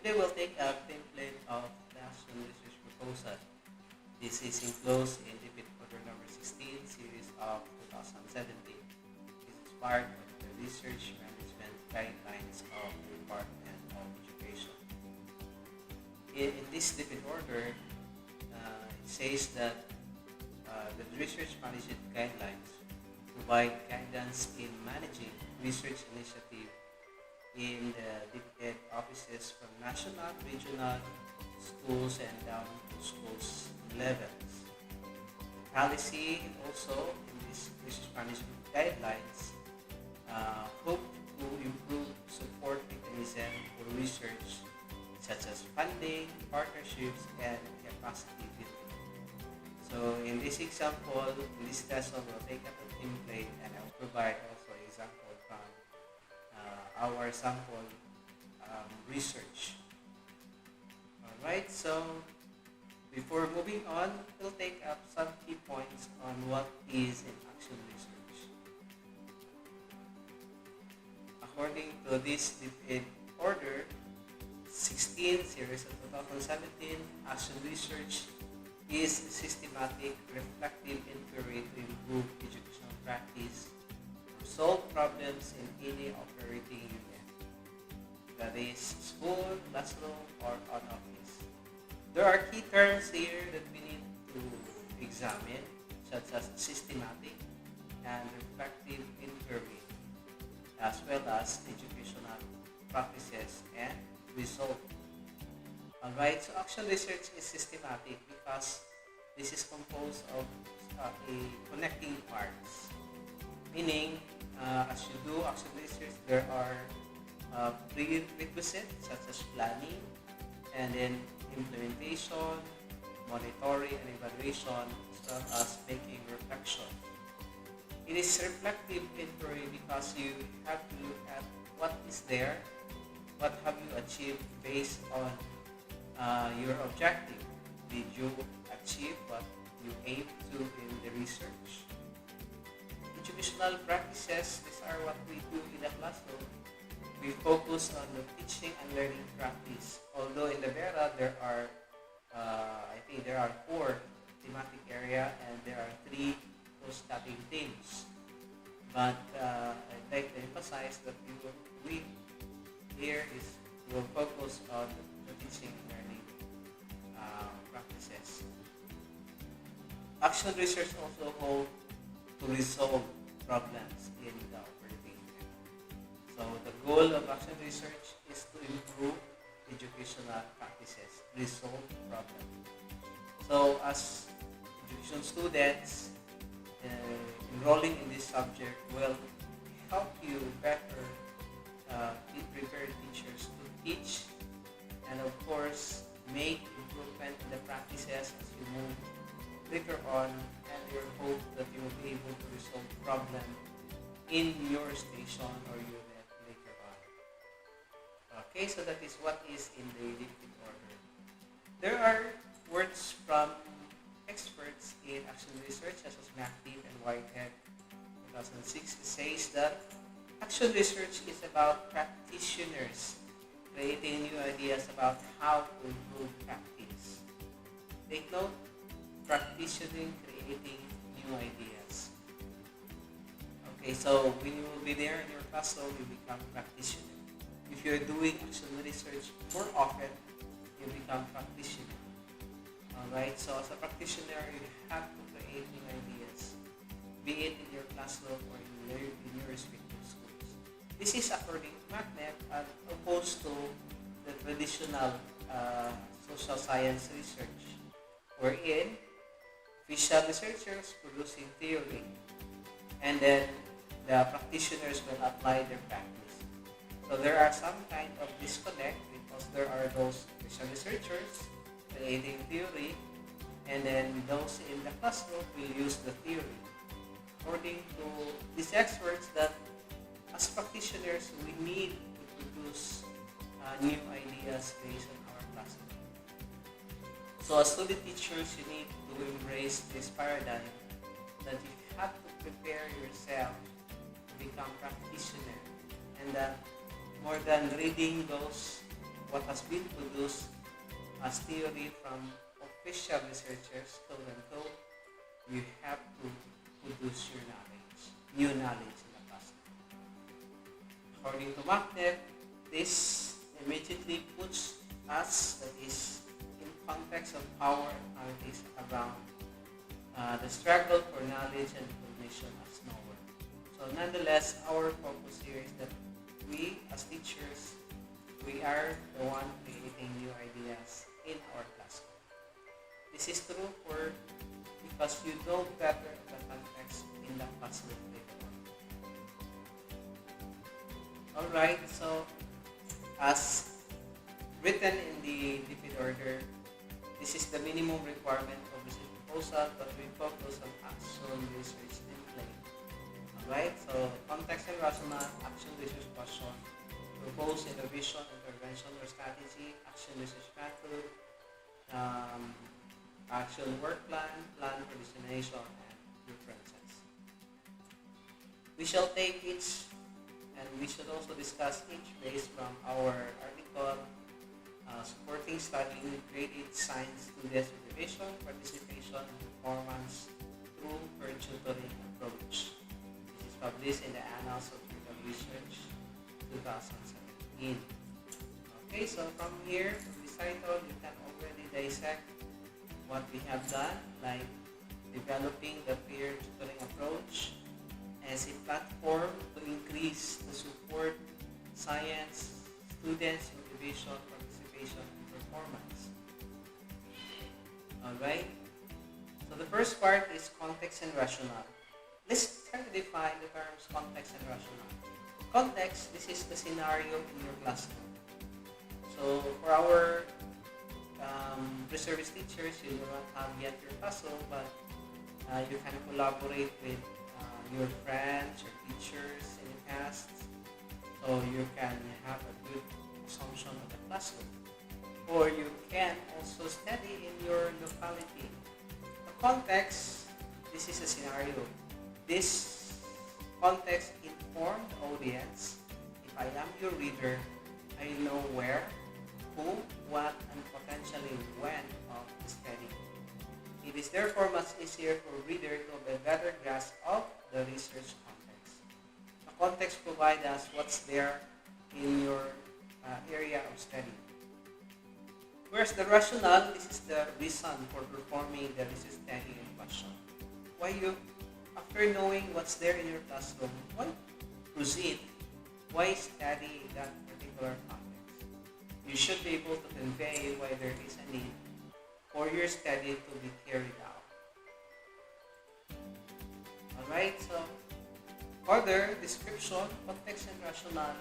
Today we'll take a template of the action research proposal. This is enclosed in Debit Order number 16, series of 2017. This is part of the Research Management Guidelines of the Department of Education. In this Debit Order, it says that the Research Management Guidelines provide guidance in managing research initiative in the DepEd offices from national, regional, schools, and down to schools levels. Policy also in this research management guidelines hope to improve support mechanism for research such as funding, partnerships, and capacity building. So in this example, in this lesson, we'll take up a template and I'll provide also an example from our sample research. Alright, so before moving on, we'll take up some key points on what is an action research. According to this DepEd Order 16 series of 2017, action research is systematic, reflective inquiry to improve educational practice, solve problems in any operating unit, that is school, classroom, or on office. There are key terms here that we need to examine, such as systematic and reflective inquiry, as well as educational practices and result. Alright, so action research is systematic because this is composed of a connecting parts. Meaning, as you do action research, there are prerequisites such as planning, and then implementation, monitoring and evaluation, as well as making reflection. It is reflective inquiry because you have to look at what is there, what have you achieved based on your objective. Did you achieve what you aim to in the research? Educational practices, these are what we do in the classroom. We focus on the teaching and learning practice. Although in the VERA there are, I think there are 4 thematic area and there are 3 post-studying themes. But I'd like to emphasize that we here is we will focus on the teaching and learning practices. Action research also hold to resolve problems in the operating unit. So the goal of action research is to improve educational practices, resolve problems. So as education students, enrolling in this subject will help you better prepare teachers to teach and of course make improvement in the practices as you move later on, and your hope that you will be able to resolve problem in your station or unit later on. Okay, so that is what is in the DepEd Order. There are words from experts in action research such as MacDeep and Whitehead 2006. It says that action research is about practitioners creating new ideas about how to improve practice. Take note, practicing, creating new ideas. Okay, so when you will be there in your classroom, you become practitioner. If you're doing action research more often, you become practitioner. Alright, so as a practitioner, you have to create new ideas, be it in your classroom or in your respective schools. This is according to MacNet as opposed to the traditional social science research, wherein official researchers producing theory and then the practitioners will apply their practice. So there are some kind of disconnect because there are those official researchers creating theory and then those in the classroom will use the theory. According to these experts, that as practitioners we need to produce new ideas based on our classroom. So as student teachers, you need to embrace this paradigm that you have to prepare yourself to become practitioner, and that more than reading those what has been produced as theory from official researchers, quote unquote, you have to produce your knowledge, new knowledge in the classroom. According to MacNev, this immediately puts us, that is, in context of power and politics around the struggle for knowledge and information as nowhere. So nonetheless, our focus here is that we as teachers, we are the one creating new ideas in our classroom. This is true because you know better the context in the classroom before. Alright, so as written in the defeat order, this is the minimum requirement of this proposal, but we focus on action, research, and play. Alright, so context and rationale, action, research, question, propose innovation, intervention, or strategy, action, research, method, action, work plan, plan for dissemination, and references. We shall take each, and we should also discuss each based from our article, supporting studying graded science students motivation, participation, and performance through per tutoring approach. This is published in the Annals of Critical Research 2017. Okay, so from here, from this title, you can already dissect what we have done, like developing the peer tutoring approach as a platform to increase the support, science, students' motivation, participation, and performance. Alright, so the first part is context and rationale. Let's try to define the terms context and rationale. Context, this is the scenario in your classroom. So for our reservist teachers, you do not have yet your classroom, but you can collaborate with your friends, your teachers in the past, so you can have a good assumption of the classroom. Or you can also study in your locality. The context, this is a scenario. This context informed audience. If I am your reader, I know where, who, what, and potentially when of the study. It is therefore much easier for reader to have a better grasp of the research context. The context provides us what's there in your area of study. Whereas the rationale, this is the reason for performing the research study in question. Why you, after knowing what's there in your classroom, why proceed? Why study that particular context? You should be able to convey why there is a need for your study to be carried out. Alright, so further description, context and rationale.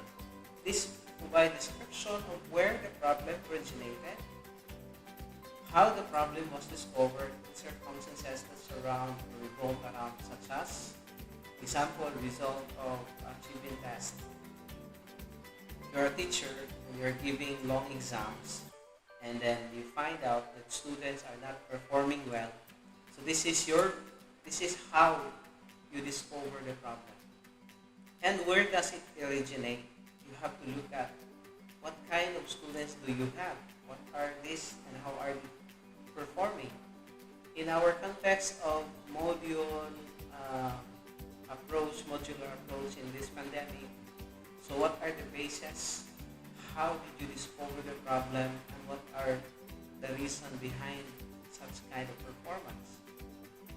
This provides description of where the problem originated, how the problem was discovered, and circumstances that surround or revolve around, such as example, result of achievement test. You're a teacher and you're giving long exams, and then you find out that students are not performing well. So this is how you discover the problem. And where does it originate? You have to look at what kind of students do you have? What are these and how are they performing? In our context of modular approach in this pandemic, so what are the bases? How did you discover the problem, and what are the reason behind such kind of performance?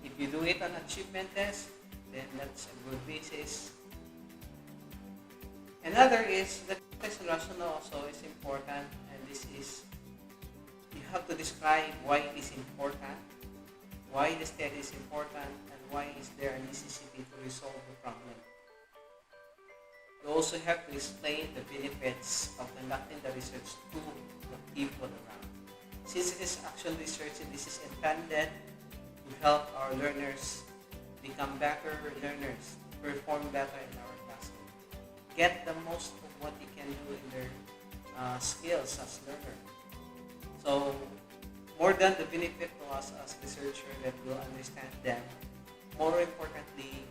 If you do it on achievement test, then that's a good basis. Another is the context and rationale also is important, and this is, you have to describe why it is important, why the study is important, and why is there a necessity to resolve the problem. You also have to explain the benefits of conducting the research to the people around. Since it is action research, and this is intended to help our learners become better learners, perform better in our classroom, get the most of what you can do in their skills as learners. So, more than the benefit to us as researchers that will understand them, more importantly,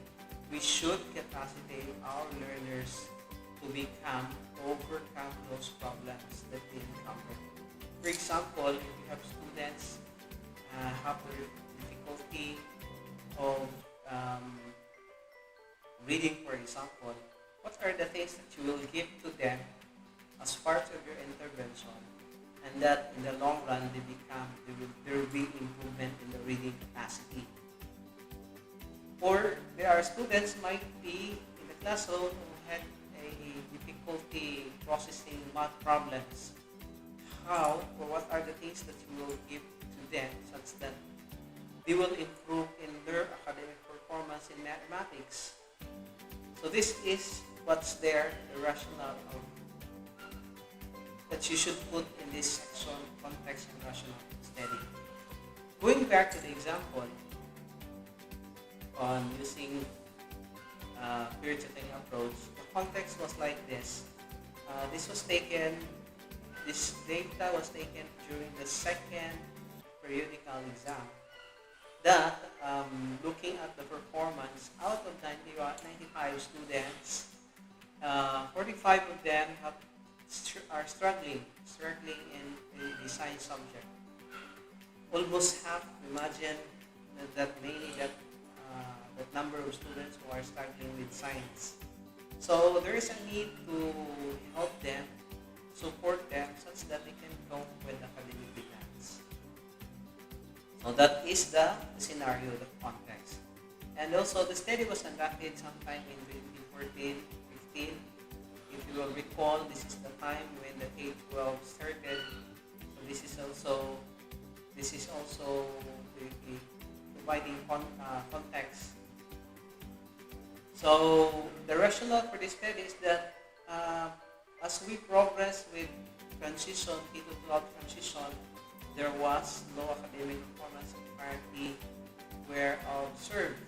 we should capacitate our learners to overcome those problems that they encounter. For example, if you have students have the difficulty of um, reading, for example, what are the things that you will give to them as part of your intervention, and that in the long run there will be improvement in the reading capacity. Or there are students might be in the classroom who had a difficulty processing math problems. How or what are the things that you will give to them such that they will improve in their academic performance in mathematics? So this is what's there, the rationale of that you should put in this section, context and rational study. Going back to the example on using peer tutoring approach, the context was like this. This data was taken during the second periodical exam. That, looking at the performance, out of 95 students, 45 of them are struggling in the science subject. Almost half, imagine that number of students who are struggling with science. So there is a need to help them, support them, such that they can cope with academic demands. So that is the scenario, the context. And also the study was conducted sometime in 2014, 15. If you will recall, this is the time when the K-12 started. So this is also providing context. So the rationale for this study is that as we progress with transition, K-12 transition, there was low academic performance apparently were observed.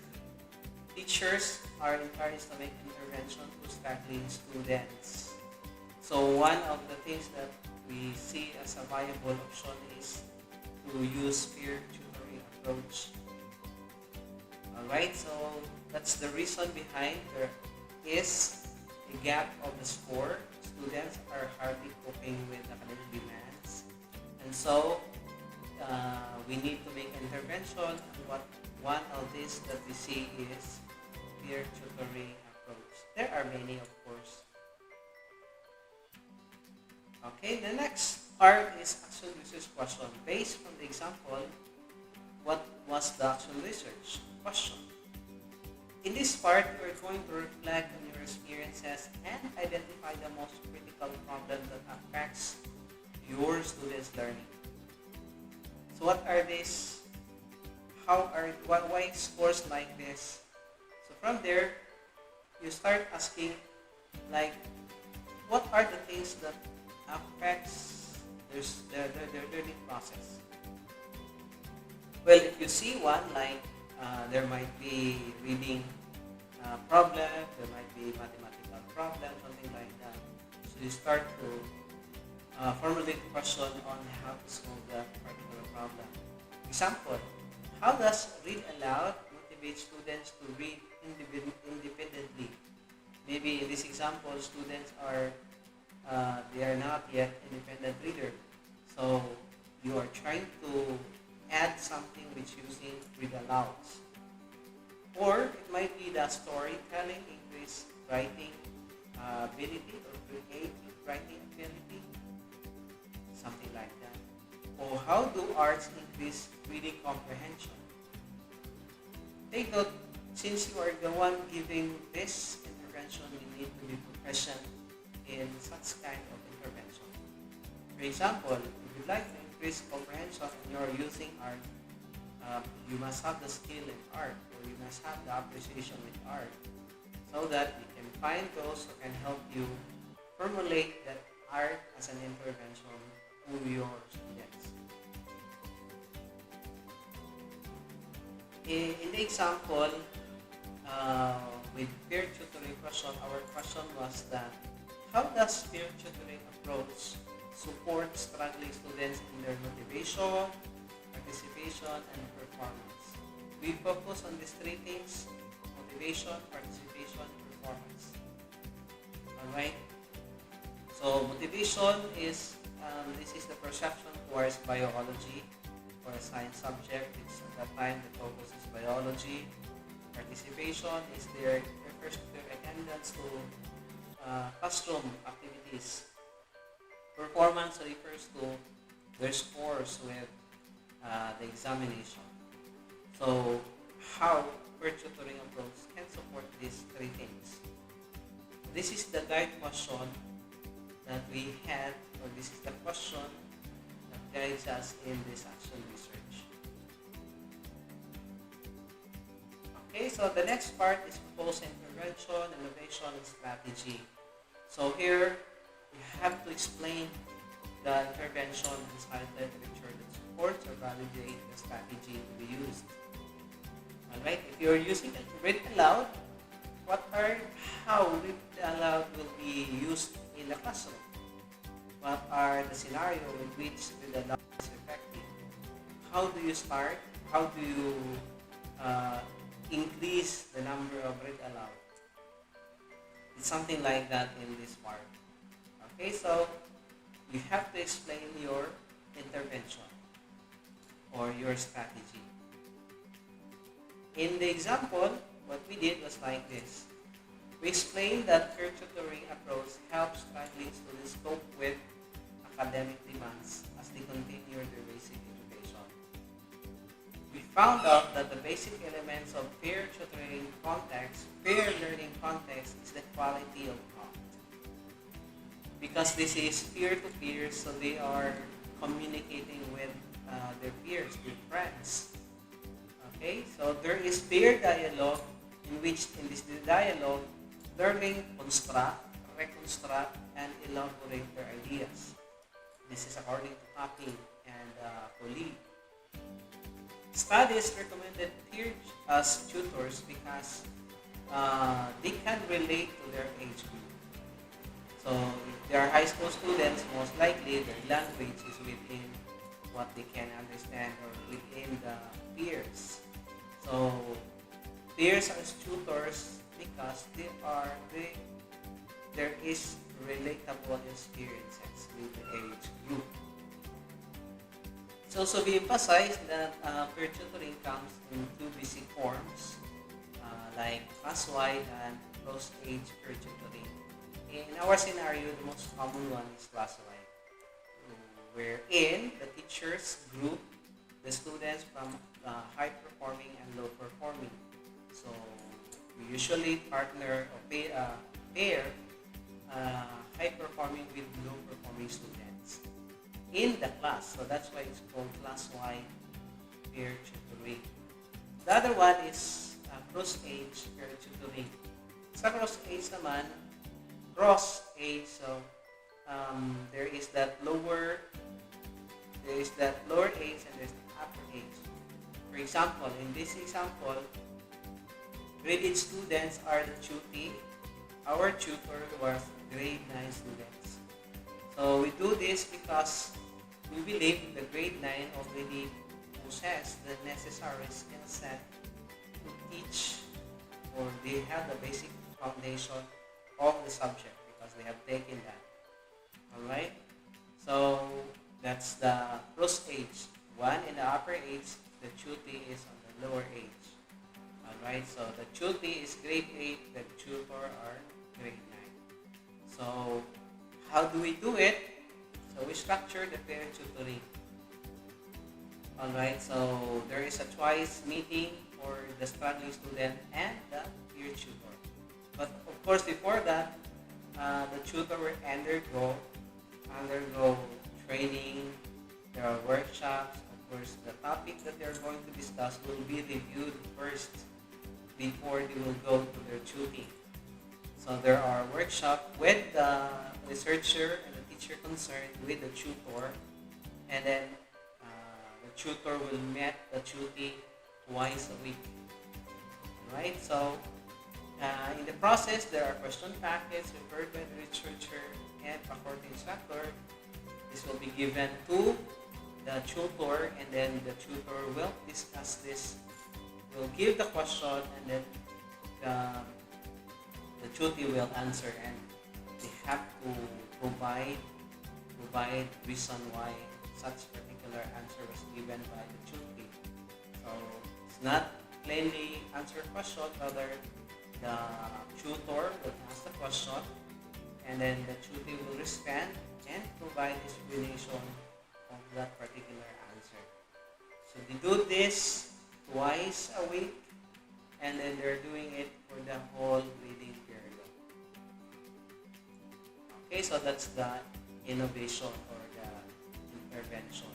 Teachers are encouraged to make intervention to struggling students. So one of the things that we see as a viable option is to use peer tutoring approach. Alright, so that's the reason behind there is a gap of the score. Students are hardly coping with academic demands. And so we need to make intervention. And one of these that we see is peer tutoring approach. There are many, of course. Okay, the next part is action research question. Based on the example, what was the action research question? In this part, we're going to reflect on your experiences and identify the most critical problem that affects your students' learning. So what are these? Why scores like this? So from there, you start asking, like, what are the things that affects their learning process? Well, if you see one, like there might be reading problem, there might be mathematical problem, something like that. So you start to formulate a question on how to solve that particular problem. Example, how does read aloud motivate students to read independently? Maybe in this example, students are they are not yet independent reader. So you are trying to add something which using read alouds. Or it might be the storytelling, increase writing ability or creative writing ability, something like that. Or how do arts increase reading comprehension? Take note, since you are the one giving this intervention, you need to be proficient in such kind of intervention. For example, if you'd like to increase comprehension and you're using art, you must have the skill in art, or you must have the appreciation with art, so that you can find those who can help you formulate that art as an intervention to your students. In the example, with peer tutoring question, our question was that how does peer tutoring approach support struggling students in their motivation, participation, and performance? We focus on these three things: motivation, participation, performance. Alright? So motivation is this is the perception towards biology for a science subject. It's at that time the focus is biology. Participation is there refers to their attendance to classroom activities. Performance refers to their scores with the examination. So how peer tutoring approach can support these three things. This is the guide question that we had, or this is the question that guides us in this action research. Okay, so the next part is proposed intervention, innovation, and strategy. So here we have to explain the intervention and science literature that supports or validates the strategy to be used. Alright, if you're using it to read aloud, how read aloud will be used in the classroom? What are the scenarios in which read aloud is effective? How do you start? How do you increase the number of read aloud? It's something like that in this part. Okay, so you have to explain your intervention or your strategy. In the example, what we did was like this. We explained that peer tutoring approach helps struggling students cope with academic demands as they continue their basic education. We found out that the basic elements of peer tutoring context, peer learning context, is the quality of thought. Because this is peer-to-peer, so they are communicating with their peers, with friends. Okay, so there is peer dialogue in which in this dialogue, learning construct, reconstruct, and elaborate their ideas. This is according to Tapping and Coley. Studies recommended peers as tutors because they can relate to their age group. So if they are high school students, most likely their language is within what they can understand or within the peers. So peers as tutors because there is relatable experiences with the age group. It's also be emphasized that peer tutoring comes in two basic forms, like class-wide and cross-age peer tutoring. In our scenario, the most common one is class-wide, wherein the teachers group the students from high-performing and low-performing. So we usually partner or pair high-performing with low-performing students in the class. So that's why it's called class-wide peer tutoring. The other one is cross-age peer tutoring. Sa cross-age naman, cross-age, so there is that lower age and there's the upper age. For example, in this example, grade 8 students are the tutee. Our tutor was grade 9 students. So we do this because we believe the grade 9 already possess the necessary skill set to teach, or they have the basic foundation of the subject because they have taken that. Alright? So that's the cross age. One in the upper age, the tutee is on the lower age. Alright, so the tutee is grade 8, the tutor are grade 9. So how do we do it? So we structure the peer tutoring. Alright, so there is a twice meeting for the struggling student and the peer tutor. But of course, before that, the tutor will undergo training. There are workshops. Of course, the topic that they're going to discuss will be reviewed first before they will go to their tutoring. So there are workshops with the researcher and the teacher concerned with the tutor, and then the tutor will meet the tutee twice a week. Right? So in the process, there are question packets referred by the researcher and faculty instructor. This will be given to the tutor, and then the tutor will discuss this, will give the question, and then the tutee will answer, and they have to provide provide reason why such particular answer was given by the tutor. So it's not plainly answer question, rather the tutor will ask the question and then the tutor will respond and provide explanation of that particular answer. So they do this twice a week and then they're doing it for the whole reading period. Okay, so that's the innovation or the intervention.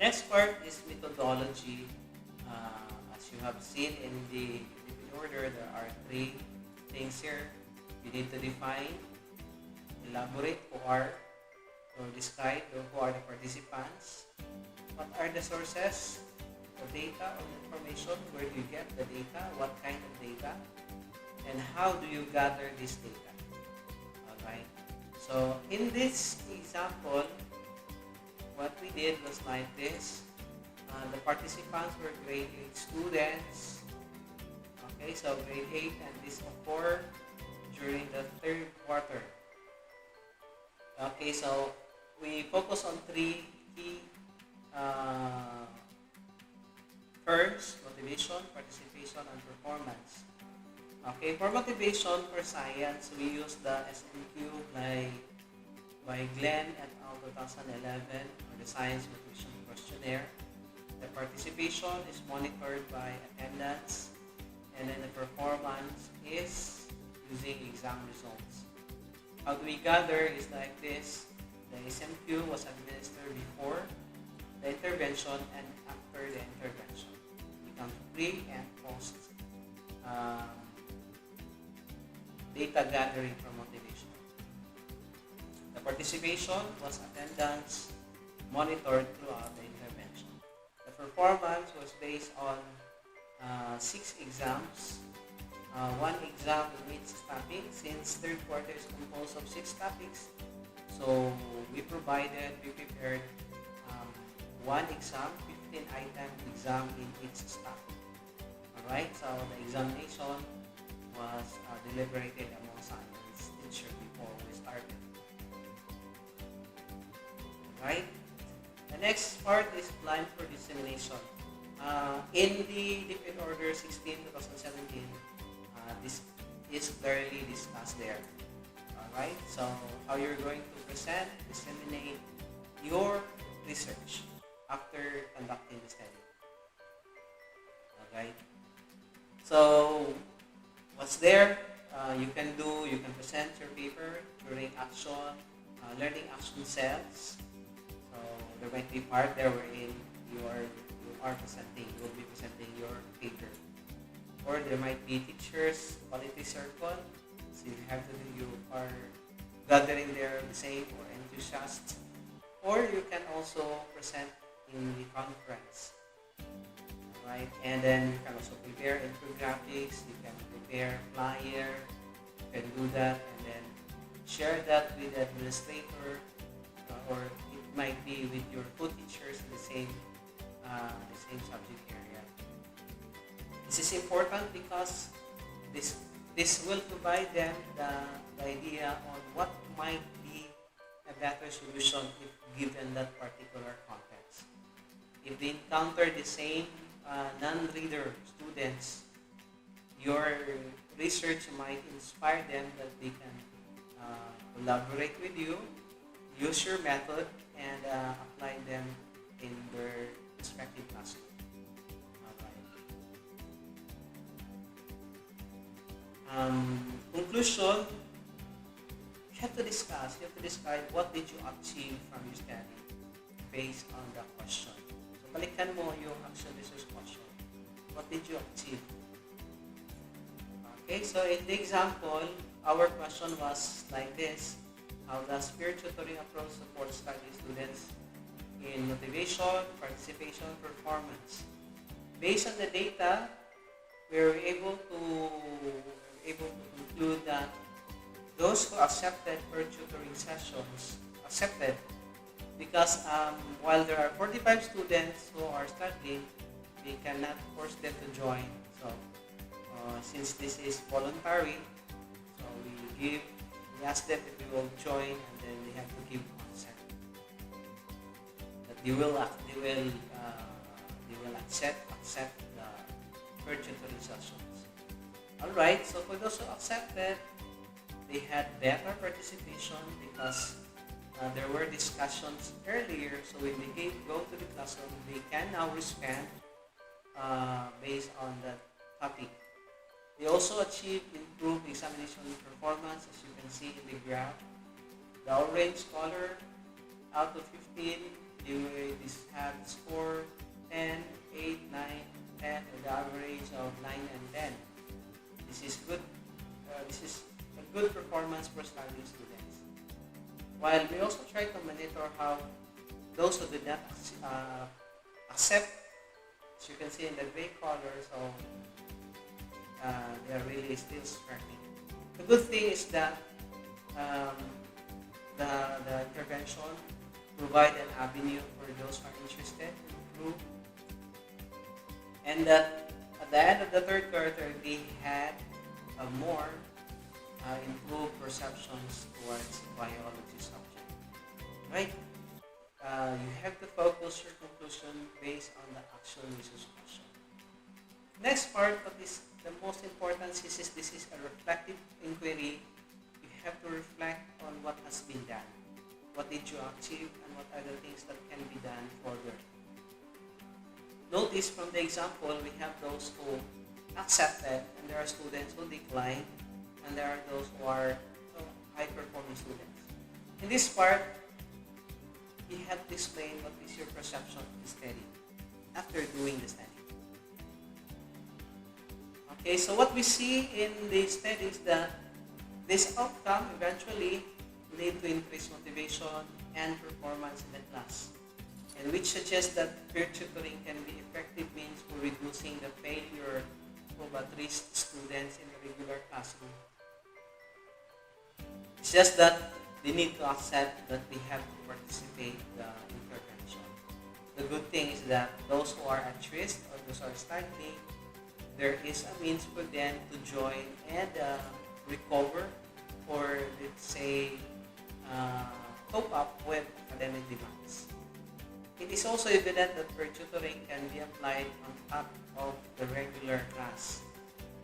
Next part is methodology. As you have seen in the order, there are three things here. You need to define, elaborate who are, or describe who are the participants, what are the sources of data or information, where do you get the data, what kind of data, and how do you gather this data. Alright, so in this example, what we did was like this. The participants were grade 8 students. Okay, so grade 8, and this occurred during the third quarter. Okay, so we focus on three key terms: motivation, participation, and performance. Okay, for motivation, for science, we use the SMQ by Glenn et al. 2011, or the Science Motivation Questionnaire. The participation is monitored by attendance, and then the performance is using exam results. How do we gather is like this. The SMQ was administered before the intervention and after the intervention. We can pre and post data gathering for motivation. The participation was attendance monitored throughout the intervention. The performance was based on 6 exams. One exam in each topic, since third quarter is composed of 6 topics. So we prepared one exam, 15-item exam in each topic. Alright, so the examination was deliberated among science teacher before we started. Alright, the next part is plan for dissemination. In the Defeat Order 16/2017, this is clearly discussed there. Alright, so how you're going to present, disseminate your research after conducting the study. Alright, so what's there? You can present your paper during action, learning action cells. So there might be part there wherein you will be presenting your paper. Or there might be teachers, quality circle. So you are gathering there the same or enthusiasts. Or you can also present in the conference. Right? And then you can also prepare infographics, you can prepare flyer, you can do that and then share that with the administrator, or it might be with your co-teachers in the same subject area. This is important because this will provide them the idea on what might be a better solution if given that particular context. If they encounter the same non-reader students, your research might inspire them that they can collaborate with you, use your method, and apply them in their respective classroom. Conclusion, you have to describe what did you achieve from your study based on the question. So balikan mo yung action research question. What did you achieve? Okay, so in the example, our question was like this: how does peer tutoring approach support study students in motivation, participation, performance? Based on the data, we were able to conclude that those who accepted peer tutoring sessions accepted because while there are 45 students who are studying, we cannot force them to join. So since this is voluntary, so we give We ask them if they will join, and then they have to give consent that they will accept the per tutoring sessions. All right. So for those who accepted, they had better participation because there were discussions earlier. So when they go to the classroom, they can now respond based on that topic. They also achieved improved examination performance, as you can see in the graph. The orange color, out of 15, they had score 10, 8, 9, 10, with the average of 9 and 10. This is good. This is a good performance for studying students. While we also try to monitor how those who did not accept, as you can see in the gray color, so they are really still struggling. The good thing is that the intervention provide an avenue for those who are interested to improve, and that at the end of the third quarter they had more improved perceptions towards biology subject. Right? You have to focus your conclusion based on the actual research question. Next part, what is the most important, since this is a reflective inquiry, you have to reflect on what has been done. What did you achieve, and what are the things that can be done further? Notice from the example, we have those who accepted, and there are students who declined, and there are those who are high-performing students. In this part, you have to explain what is your perception of the study after doing the study. Okay, so what we see in the study is that this outcome eventually lead to increased motivation and performance in the class, and which suggests that peer tutoring can be effective means for reducing the failure of at-risk students in the regular classroom. It's just that they need to accept that they have to participate in the intervention. The good thing is that those who are at risk or those who are struggling, there is a means for them to join and recover, or let's say cope up with academic demands. It is also evident that peer tutoring can be applied on top of the regular class,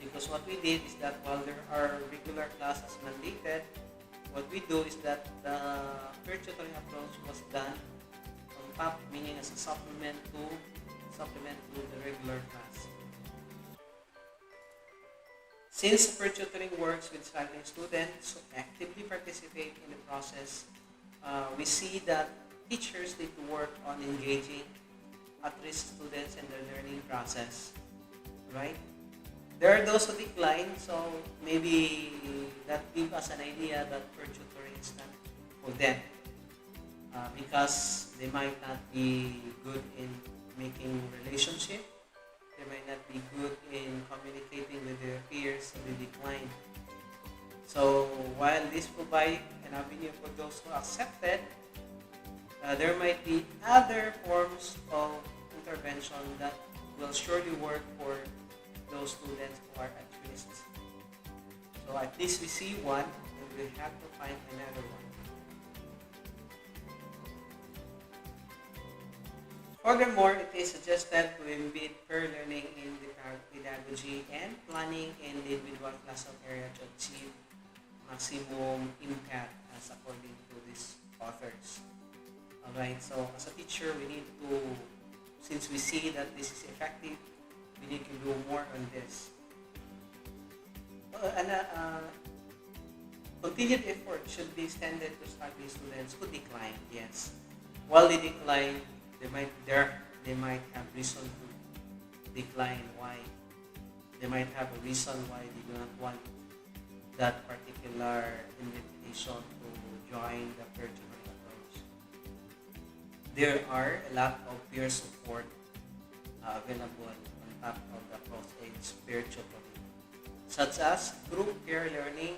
because what we did is that while there are regular classes mandated, what we do is that the peer tutoring approach was done on top, meaning as a supplement to the regular class. Since peer tutoring works with struggling students who actively participate in the process, we see that teachers need to work on engaging at-risk students in their learning process, right? There are those who decline, so maybe that gives us an idea that peer tutoring is not for them, because they might not be good in making relationship. They might not be good in communicating with their peers, so they decline. So while this provides an avenue for those who accepted, there might be other forms of intervention that will surely work for those students who are at risk. So at least we see one, and we have to find another one. Furthermore, it is suggested to embed peer learning in the pedagogy and planning in the individual classroom area to achieve maximum impact, as according to these authors. Alright, so as a teacher, we need to, since we see that this is effective, we need to do more on this. Continued effort should be extended to struggling students who decline, yes. While they decline, they might have reason to decline. Why? They might have a reason why they do not want that particular invitation to join the peer tutoring approach. There are a lot of peer support available on top of the cross-age peer tutoring, such as group peer learning,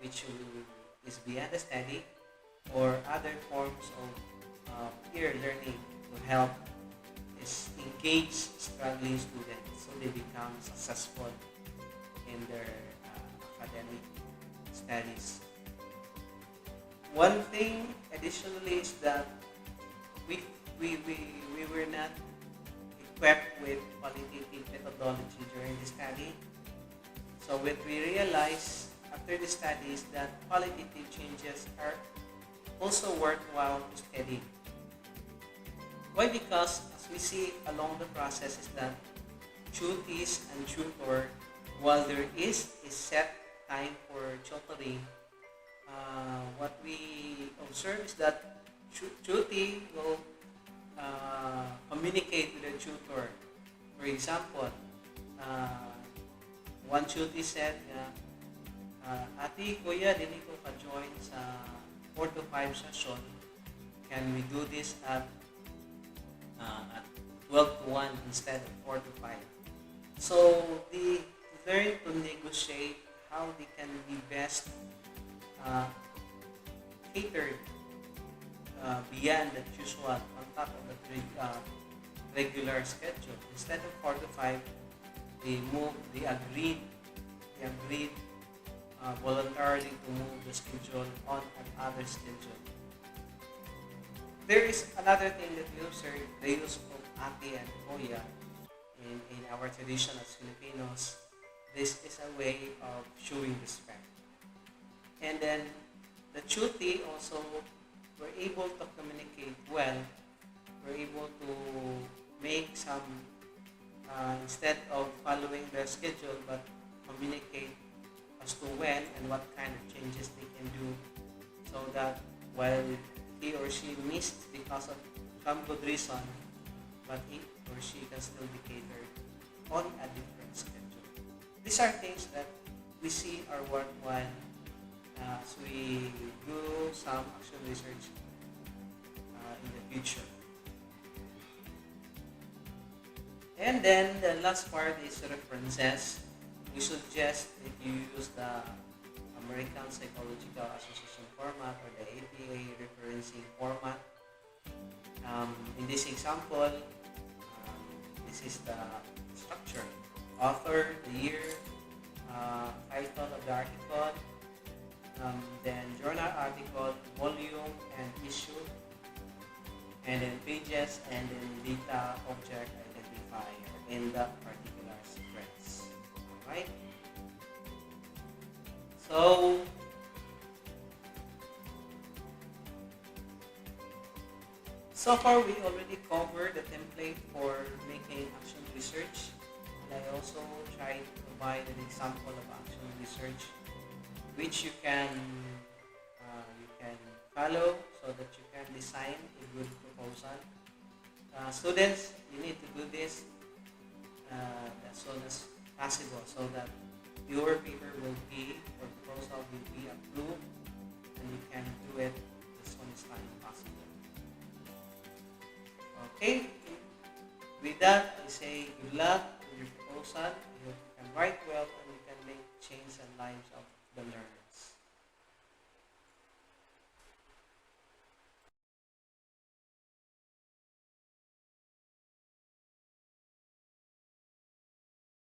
which is beyond the study, or other forms of peer learning to help engage struggling students so they become successful in their academic studies. One thing additionally is that we, we were not equipped with qualitative methodology during the study. So what we realized after the studies that qualitative changes are also worthwhile to study. Why? Because as we see along the process is that tutees and tutor, while there is a set time for tutoring, what we observe is that tutee will communicate with the tutor. For example, uh, one tutee said, Ate, Kuya, dili ko ka-join sa 4 to 5 session. Can we do this at 12 to 1 instead of 4 to 5? So, they learn to negotiate how they can be best uh, catered beyond the usual on top of the regular schedule. Instead of 4 to 5, they agreed voluntarily to move the schedule on another schedule. There is another thing that we observe, the use of ate and kuya in our tradition as Filipinos. This is a way of showing respect. And then the tutee also were able to communicate well. Were able to make some instead of following their schedule, but communicate as to when and what kind of changes they can do, so that while he or she missed because of some good reason, but he or she can still be catered on a different schedule. These are things that we see are worthwhile as we do some action research in the future. And then the last part is references. We suggest that you use the American Psychological Association format or the APA referencing format. In this example, this is the structure: author, the year, title of the article, then journal article, volume and issue, and then pages, and then data object identifier in that particular sequence. Right? So far we already covered the template for making action research, and I also tried to provide an example of action research which you can follow so that you can design a good proposal. Students, you need to do this as soon as possible so that your paper will be or proposal will be approved and you can do it as soon as time possible. Okay, with that I say good luck with your proposal. You can write well and you can make change in lives